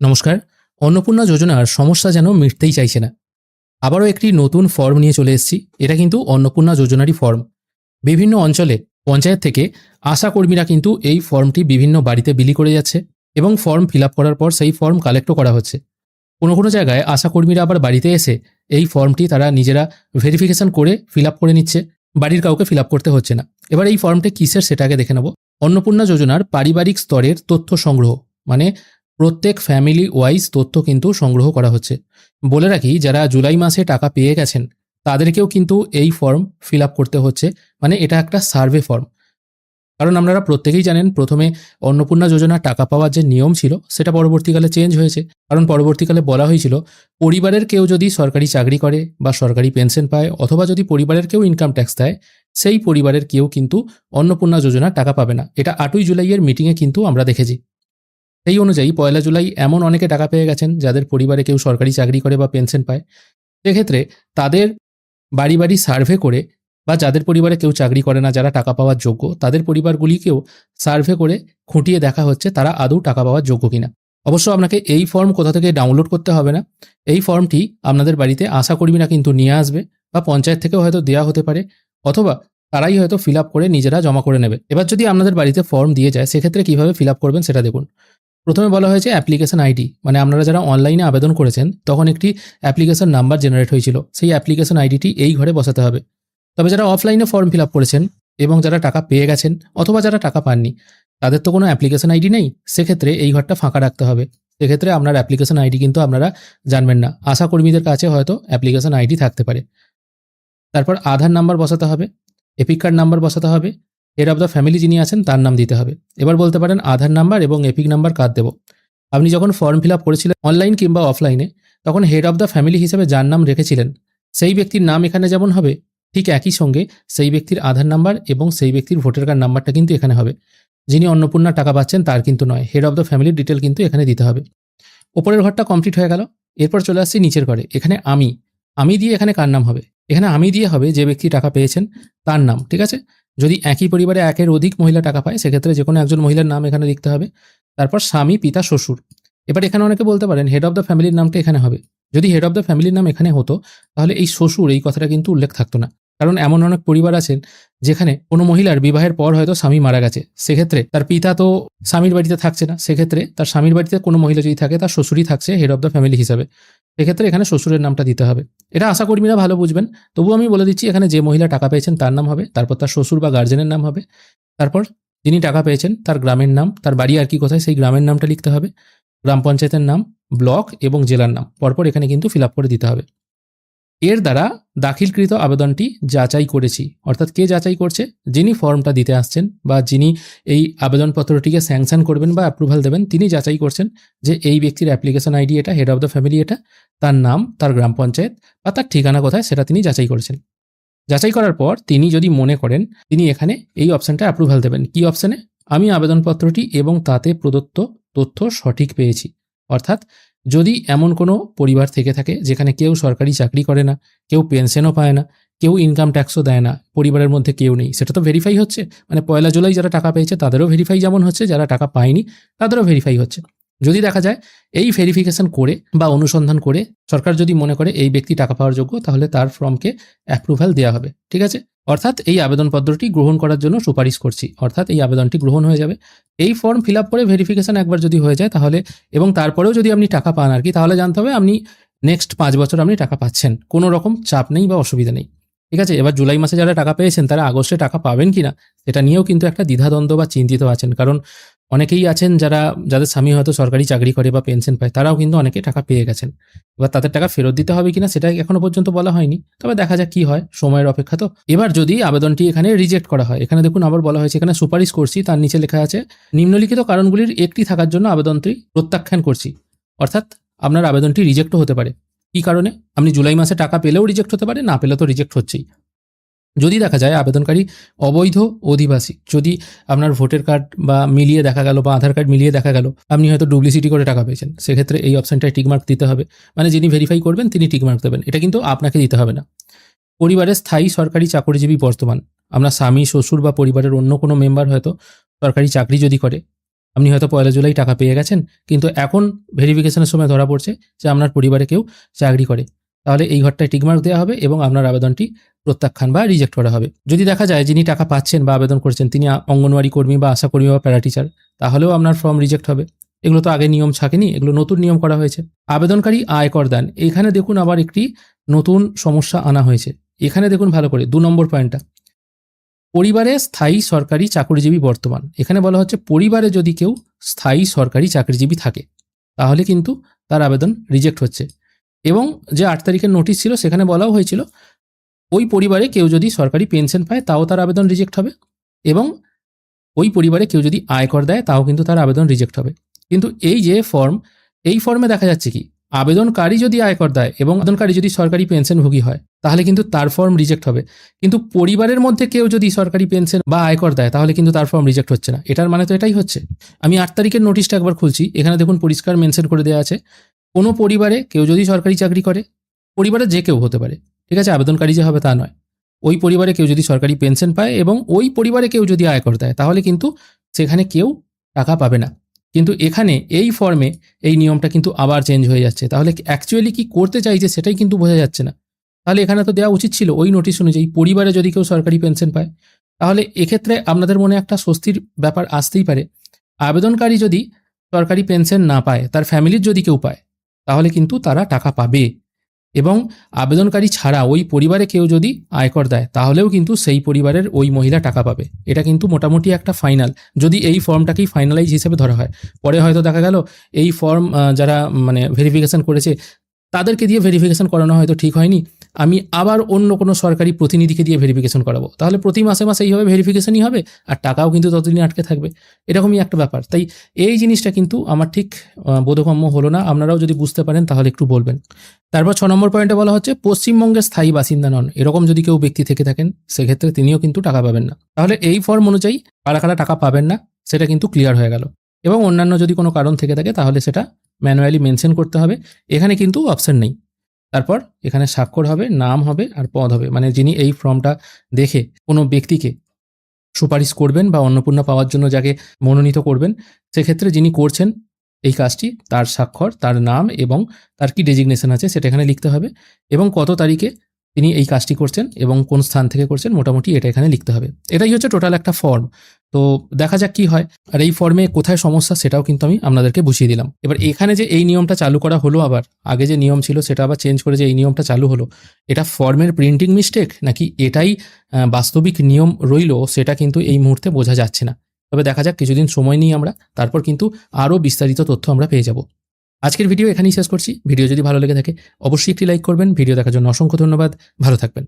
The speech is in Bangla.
নমস্কার। অন্নপূর্ণা যোজনার সমস্যা যেন মিটতেই চাইছে না। আবারও একটি নতুন ফর্ম নিয়ে চলে এসেছি। এটা কিন্তু অন্নপূর্ণা যোজনারই ফর্ম। বিভিন্ন অঞ্চলে পঞ্চায়েত থেকে আশাকর্মীরা কিন্তু এই ফর্মটি বিভিন্ন বাড়িতে বিলি করে যাচ্ছে এবং ফর্ম ফিল আপ করার পর সেই ফর্ম কালেক্টও করা হচ্ছে। কোনো কোনো জায়গায় আশাকর্মীরা আবার বাড়িতে এসে এই ফর্মটি তারা নিজেরা ভেরিফিকেশন করে ফিল আপ করে নিচ্ছে, বাড়ির কাউকে ফিল আপ করতে হচ্ছে না। এবার এই ফর্মটি কিসের সেটা আগে দেখে নেব। অন্নপূর্ণা যোজনার পারিবারিক স্তরের তথ্য সংগ্রহ, মানে প্রত্যেক ফ্যামিলি ওয়াইজ তথ্য কিন্তু সংগ্রহ করা হচ্ছে। বলে রাখি, যারা জুলাই মাসে টাকা পেয়ে গেছেন তাদেরকেও কিন্তু এই ফর্ম ফিল আপ করতে হচ্ছে, মানে এটা একটা সার্ভে ফর্ম। কারণ আপনারা প্রত্যেকেই জানেন, প্রথমে অন্নপূর্ণা যোজনার টাকা পাওয়ার যে নিয়ম ছিল সেটা পরবর্তীকালে চেঞ্জ হয়েছে। কারণ পরবর্তীকালে বলা হয়েছিল, পরিবারের কেউ যদি সরকারি চাকরি করে বা সরকারি পেনশন পায়, অথবা যদি পরিবারের কেউ ইনকাম ট্যাক্স দেয়, সেই পরিবারের কেউ কিন্তু অন্নপূর্ণা যোজনার টাকা পাবে না। এটা 8ই জুলাইয়ের মিটিংয়ে কিন্তু আমরা দেখেছি। সেই অনুযায়ী 1 জুলাই এমন অনেকে টাকা পেয়ে গেছেন যাদের পরিবারে কেউ সরকারি চাকরি করে বা পেনশন পায়। সেক্ষেত্রে তাদের বাড়ি বাড়ি সার্ভে করে, বা যাদের পরিবারে কেউ চাকরি করে না, যারা টাকা পাওয়ার যোগ্য, তাদের পরিবারগুলিকেও সার্ভে করে খুঁটিয়ে দেখা হচ্ছে তারা আদৌ টাকা পাওয়ার যোগ্য কিনা। অবশ্য আপনাকে এই ফর্ম কোথা থেকে ডাউনলোড করতে হবে না। এই ফর্মটি আপনাদের বাড়িতে আশাকর্মীরা কিন্তু নিয়ে আসবে, বা পঞ্চায়েত থেকেও হয়তো দেওয়া হতে পারে, অথবা তারাই হয়তো ফিল আপ করে নিজেরা জমা করে নেবে। এবার যদি আপনাদের বাড়িতে ফর্ম দিয়ে যায়, সেক্ষেত্রে কীভাবে ফিল আপ করবেন সেটা দেখুন। প্রথমে বলা হয়েছে অ্যাপ্লিকেশন আইডি, মানে আপনারা যারা অনলাইনে আবেদন করেছেন তখন একটি অ্যাপ্লিকেশন নাম্বার জেনারেট হয়েছিল, সেই অ্যাপ্লিকেশন আইডিটি এই ঘরে বসাতে হবে। তবে যারা অফলাইনে ফর্ম ফিল আপ করেছেন এবং যারা টাকা পেয়ে গেছেন অথবা যারা টাকা পাননি, তাদের তো কোনো অ্যাপ্লিকেশন আইডি নেই, সেক্ষেত্রে এই ঘরটা ফাঁকা রাখতে হবে। সেক্ষেত্রে আপনার অ্যাপ্লিকেশন আইডি কিন্তু আপনারা জানবেন না, আশাকর্মীদের কাছে হয়তো অ্যাপ্লিকেশন আইডি থাকতে পারে। তারপর আধার নাম্বার বসাতে হবে, এপিক কার্ড নাম্বার বসাতে হবে, হেড অফ দ্য ফ্যামিলি যিনি আছেন তার নাম দিতে হবে। এবার বলতে পারেন আধার নাম্বার এবং এপিক নাম্বার কার দেবো। আপনি যখন ফর্ম ফিল আপ করেছিলেন অনলাইন কিংবা অফলাইনে, তখন হেড অফ দ্য ফ্যামিলি হিসেবে যার নাম রেখেছিলেন সেই ব্যক্তির নাম এখানে যেমন হবে, ঠিক একই সঙ্গে সেই ব্যক্তির আধার নাম্বার এবং সেই ব্যক্তির ভোটার কার্ড নাম্বারটা কিন্তু এখানে হবে। যিনি অন্নপূর্ণা টাকা পাচ্ছেন তার কিন্তু নয়, হেড অফ দ্য ফ্যামিলির ডিটেল কিন্তু এখানে দিতে হবে। ওপরের ঘরটা কমপ্লিট হয়ে গেল। এরপর চলে আসছি নিচের ঘরে। এখানে আমি দিয়ে এখানে কার নাম হবে? এখানে আমি দিয়ে হবে যে ব্যক্তি টাকা পেয়েছেন তার নাম, ঠিক আছে? যদি একই পরিবারে একের অধিক মহিলা টাকা পায়, সেক্ষেত্রে যে কোনো একজন মহিলার নাম এখানে লিখতে হবে। তারপর স্বামী, পিতা, শ্বশুর। এবার এখানে অনেকে বলতে পারেন হেড অফ দ্য ফ্যামিলির নামটা এখানে হবে। যদি হেড অফ দ্য ফ্যামিলির নাম এখানে হতো, তাহলে এই শ্বশুর এই কথাটা কিন্তু উল্লেখ থাকতো না। কারণ এমন অনেক পরিবার আছেন যেখানে কোনো মহিলার বিবাহের পর হয়তো স্বামী মারা গেছে, সেক্ষেত্রে তার পিতা তো স্বামীর বাড়িতে থাকছে না, সেক্ষেত্রে তার স্বামীর বাড়িতে কোনো মহিলা যদি থাকে তার শ্বশুরই থাকছে হেড অফ দ্য ফ্যামিলি হিসাবে। সেক্ষেত্রে এখানে শ্বশুরের নামটা দিতে হবে। এটা আশাকর্মীরা ভালো বুঝবেন, তবুও আমি বলে দিচ্ছি, এখানে যে মহিলা টাকা পেয়েছেন তার নাম হবে, তারপর তার শ্বশুর বা গার্জেনের নাম হবে, তারপর যিনি টাকা পেয়েছেন তার গ্রামের নাম, তার বাড়ি আর কি কোথায় সেই গ্রামের নামটা লিখতে হবে, গ্রাম পঞ্চায়েতের নাম, ব্লক এবং জেলার নাম পরপর এখানে কিন্তু ফিল আপ করে দিতে হবে। এর দ্বারা দাখিলকৃত আবেদনটি যাচাই করেছি, অর্থাৎ কে যাচাই করছে? যিনি ফর্মটা দিতে আসছেন বা যিনি এই আবেদনপত্রটিকে স্যাংশন করবেন বা অ্যাপ্রুভাল দেবেন, তিনি যাচাই করছেন যে এই ব্যক্তির অ্যাপ্লিকেশন আইডি এটা, হেড অফ দ্য ফ্যামিলি এটা, তার নাম, তার গ্রাম পঞ্চায়েত বা তার ঠিকানা কোথায় সেটা তিনি যাচাই করেছেন। যাচাই করার পর তিনি যদি মনে করেন, তিনি এখানে এই অপশানটা অ্যাপ্রুভাল দেবেন। কি অপশানে? আমি আবেদনপত্রটি এবং তাতে প্রদত্ত তথ্য সঠিক পেয়েছি। অর্থাৎ যদি এমন কোনো পরিবার থেকে থাকে যেখানে কেউ সরকারি চাকরি করে না, কেউ পেনশনও পায় না, কেউ ইনকাম ট্যাক্সও দেয় না, পরিবারের মধ্যে কেউ নেই, সেটা তো ভেরিফাই হচ্ছে। মানে 1 জুলাই যারা টাকা পেয়েছে তাদেরও ভেরিফাই যেমন হচ্ছে, যারা টাকা পায়নি তাদেরও ভেরিফাই হচ্ছে। যদি দেখা যায় এই ভেরিফিকেশন করে বা অনুসন্ধান করে সরকার যদি মনে করে এই ব্যক্তি টাকা পাওয়ার যোগ্য, তাহলে তার ফর্মকে অ্যাপ্রুভাল দেওয়া হবে, ঠিক আছে? অর্থাৎ এই আবেদনপত্রটি গ্রহণ করার জন্য সুপারিশ করছি, অর্থাৎ এই আবেদনটি গ্রহণ হয়ে যাবে। এই ফর্ম ফিল আপ করে ভেরিফিকেশন একবার যদি হয়ে যায় তাহলে, এবং তারপরেও যদি আপনি টাকা পান আর কি, তাহলে জানতে হবে আপনি নেক্সট 5 বছর আপনি টাকা পাচ্ছেন, কোনো রকম চাপ নেই বা অসুবিধা নেই, ঠিক আছে? এবার জুলাই মাসে যারা টাকা পেয়েছেন তারা আগস্টে টাকা পাবেন কিনা সেটা নিয়েও কিন্তু একটা দ্বিধাদ্বন্দ্ব বা চিন্তিত আছেন। কারণ অনেকেই আছেন যাদের স্বামী হয়তো সরকারি চাকরি করে বা পেনশন পায়, তারাও কিন্তু অনেকে টাকা পেয়ে গেছেন। এবার তাদের টাকা ফেরত দিতে হবে কিনা সেটা এখনো পর্যন্ত বলা হয়নি, তবে দেখা যাক কি হয়, সময়ের অপেক্ষা তো। এবার যদি আবেদনটি এখানে রিজেক্ট করা হয়, এখানে দেখুন আবার বলা হয়েছে এখানে সুপারিশ করছি, তার নিচে লেখা আছে নিম্নলিখিত কারণগুলির একটি থাকার জন্য আবেদনটি প্রত্যাখ্যান করছি। অর্থাৎ আপনার আবেদনটি রিজেক্টও হতে পারে। কি কারণে? আপনি জুলাই মাসে টাকা পেলেও রিজেক্ট হতে পারে, না পেলে তো রিজেক্ট হচ্ছেই। যদি দেখা যায় আবেদনকারী অবৈধ অধিবাসী, যদি আপনার ভোটার কার্ড বা মিলিয়ে দেখা গেল বা আধার কার্ড মিলিয়ে দেখা গেল আপনি হয়তো ডুপ্লিসিটি করে টাকা পেয়েছেন, সেক্ষেত্রে এই অপশানটায় টিকমার্ক দিতে হবে। মানে যিনি ভেরিফাই করবেন তিনি টিকমার্ক দেবেন, এটা কিন্তু আপনাকে দিতে হবে না। পরিবারের স্থায়ী সরকারি চাকরিজীবী বর্তমান, আপনার স্বামী, শ্বশুর বা পরিবারের অন্য কোনো মেম্বার হয়তো সরকারি চাকরি যদি করে, আপনি হয়তো 1 জুলাই টাকা পেয়ে গেছেন, কিন্তু এখন ভেরিফিকেশনের সময় ধরা পড়ছে যে আপনার পরিবারে কেউ চাকরি করে। তাহলে এই ঘরটায় টিকমার্ক দেওয়া হবে এবং আপনার আবেদনটি প্রত্যাখ্যান বা রিজেক্ট করা হবে। যদি দেখা যায় যিনি টাকা পাচ্ছেন বা আবেদন করছেন তিনি অঙ্গনওয়াড়ি কর্মী বা আশাকর্মী বা প্যারাটিচার, তাহলেও আপনার ফর্ম রিজেক্ট হবে। এগুলো তো আগে নিয়ম থাকেনি, এগুলো নতুন নিয়ম করা হয়েছে। আবেদনকারী আয়কর দেন, এখানে দেখুন আবার একটি নতুন সমস্যা আনা হয়েছে। এখানে দেখুন ভালো করে 2 নম্বর পয়েন্টটা, পরিবারে স্থায়ী সরকারি চাকরিজীবী বর্তমান। এখানে বলা হচ্ছে পরিবারে যদি কেউ স্থায়ী সরকারি চাকরিজীবী থাকে তাহলে কিন্তু তার আবেদন রিজেক্ট হচ্ছে। এবং যে 8 তারিখের নোটিশ ছিল সেখানে বলাও হয়েছিল ওই পরিবারে কেউ যদি সরকারি পেনশন পায় তাও তার আবেদন রিজেক্ট হবে, এবং ওই পরিবারে কেউ যদি আয়কর দেয় তাও কিন্তু তার আবেদন রিজেক্ট হবে। কিন্তু এই যে ফর্ম, এই ফর্মে দেখা যাচ্ছে কি আবেদনকারী যদি আয়কর দেয় এবং আবেদনকারী যদি সরকারি পেনশনভোগী হয় তাহলে কিন্তু তার ফর্ম রিজেক্ট হবে, কিন্তু পরিবারের মধ্যে কেউ যদি সরকারি পেনশন বা আয়কর দেয় তাহলে কিন্তু তার ফর্ম রিজেক্ট হচ্ছে না। এটার মানে তো এটাই হচ্ছে। আমি 8 তারিখের নোটিশটা একবার খুলছি, এখানে দেখুন পরিষ্কার মেনশন করে দেওয়া আছে কোনো পরিবারে কেউ যদি সরকারি চাকরি করে, পরিবারে যে কেউ হতে পারে, ঠিক আছে, আবেদনকারী যে হবে তা নয়, ওই পরিবারে কেউ যদি সরকারি পেনশন পায় এবং ওই পরিবারে কেউ যদি আয়কর দেয় তাহলে কিন্তু সেখানে কেউ টাকা পাবে না। কিন্তু এখানে এই ফর্মে এই নিয়মটা কিন্তু আবার চেঞ্জ হয়ে যাচ্ছে। তাহলে অ্যাকচুয়ালি কি করতে চাইছে সেটাই কিন্তু বোঝা যাচ্ছে না। তাহলে এখানে তো দেওয়া উচিত ছিল ওই নোটিশ অনুযায়ী পরিবারে যদি কেউ সরকারি পেনশন পায়। তাহলে এক্ষেত্রে আপনাদের মনে একটা স্বস্তির ব্যাপার আসতেই পারে, আবেদনকারী যদি সরকারি পেনশন না পায়, তার ফ্যামিলির যদি কেউ পায় তাহলে কিন্তু তারা টাকা পাবে, এবং আবেদনকারী ছাড়া ওই পরিবারে কেউ যদি আয়কর দেয় তাহলেও কিন্তু সেই পরিবারের ওই মহিলা টাকা পাবে। এটা কিন্তু মোটামুটি একটা ফাইনাল, যদি এই ফর্মটাকেই ফাইনালাইজ হিসেবে ধরা হয়। পরে হয়তো দেখা গেল এই ফর্ম যারা মানে ভেরিফিকেশন করেছে তাদেরকে দিয়ে ভেরিফিকেশন করানো হয়তো ঠিক হয়নি, আমি আবার অন্য কোনো সরকারি প্রতিনিধিকে দিয়ে ভেরিফিকেশন করাবো, তাহলে প্রতি মাসে মাসে এইভাবে ভেরিফিকেশনই হবে আর টাকাও কিন্তু ততদিন আটকে থাকবে। এরকমই একটা ব্যাপার। তাই এই জিনিসটা কিন্তু আমার ঠিক বোধগম্য হলো না। আপনারাও যদি বুঝতে পারেন তাহলে একটু বলবেন। তারপর 6 নম্বর পয়েন্টে বলা হচ্ছে পশ্চিমবঙ্গের স্থায়ী বাসিন্দা নন, এরকম যদি কেউ ব্যক্তি থেকে থাকেন সেক্ষেত্রে তিনিও কিন্তু টাকা পাবেন না। তাহলে এই ফর্ম অনুযায়ী কারা কারা টাকা পাবেন না সেটা কিন্তু ক্লিয়ার হয়ে গেল, এবং অন্যান্য যদি কোনো কারণ থেকে থাকে তাহলে সেটা ম্যানুয়ালি মেনশন করতে হবে। এখানে কিন্তু অপশন নেই। তারপর এখানে স্বাক্ষর হবে, নাম হবে আর পদ হবে, মানে যিনি এই ফর্মটা দেখে কোনো ব্যক্তিকে সুপারিশ করবেন বা অন্নপূর্ণা পাওয়ার জন্য যাকে মনোনীত করবেন, সেক্ষেত্রে যিনি করছেন এই কাজটি তার স্বাক্ষর, তার নাম এবং তার কি ডেজিগনেশন আছে সেটা এখানে লিখতে হবে, এবং কত তারিখে তিনি এই কাজটি করছেন এবং কোন স্থান থেকে করছেন মোটামুটি এটা এখানে লিখতে হবে। এটাই হচ্ছে টোটাল একটা ফর্ম। তো দেখা যাক কি হয়, আর এই ফর্মে কোথায় সমস্যা সেটাও কিন্তু আমি আপনাদেরকে বুঝিয়ে দিলাম। এবার এখানে যে এই নিয়মটা চালু করা হলো, আবার আগে যে নিয়ম ছিল সেটা আবার চেঞ্জ করে যে এই নিয়মটা চালু হলো, এটা ফর্মের প্রিন্টিং মিস্টেক নাকি এটাই বাস্তবিক নিয়ম রইল সেটা কিন্তু এই মুহূর্তে বোঝা যাচ্ছে না। তবে দেখা যাক, কিছুদিন সময় নিই আমরা, তারপর কিন্তু আরও বিস্তারিত তথ্য আমরা পেয়ে যাব। আজকের ভিডিও এখানেই শেষ করছি। ভিডিও যদি ভালো লেগে থাকে অবশ্যই একটি লাইক করবেন। ভিডিও দেখার জন্য অসংখ্য ধন্যবাদ। ভালো থাকবেন।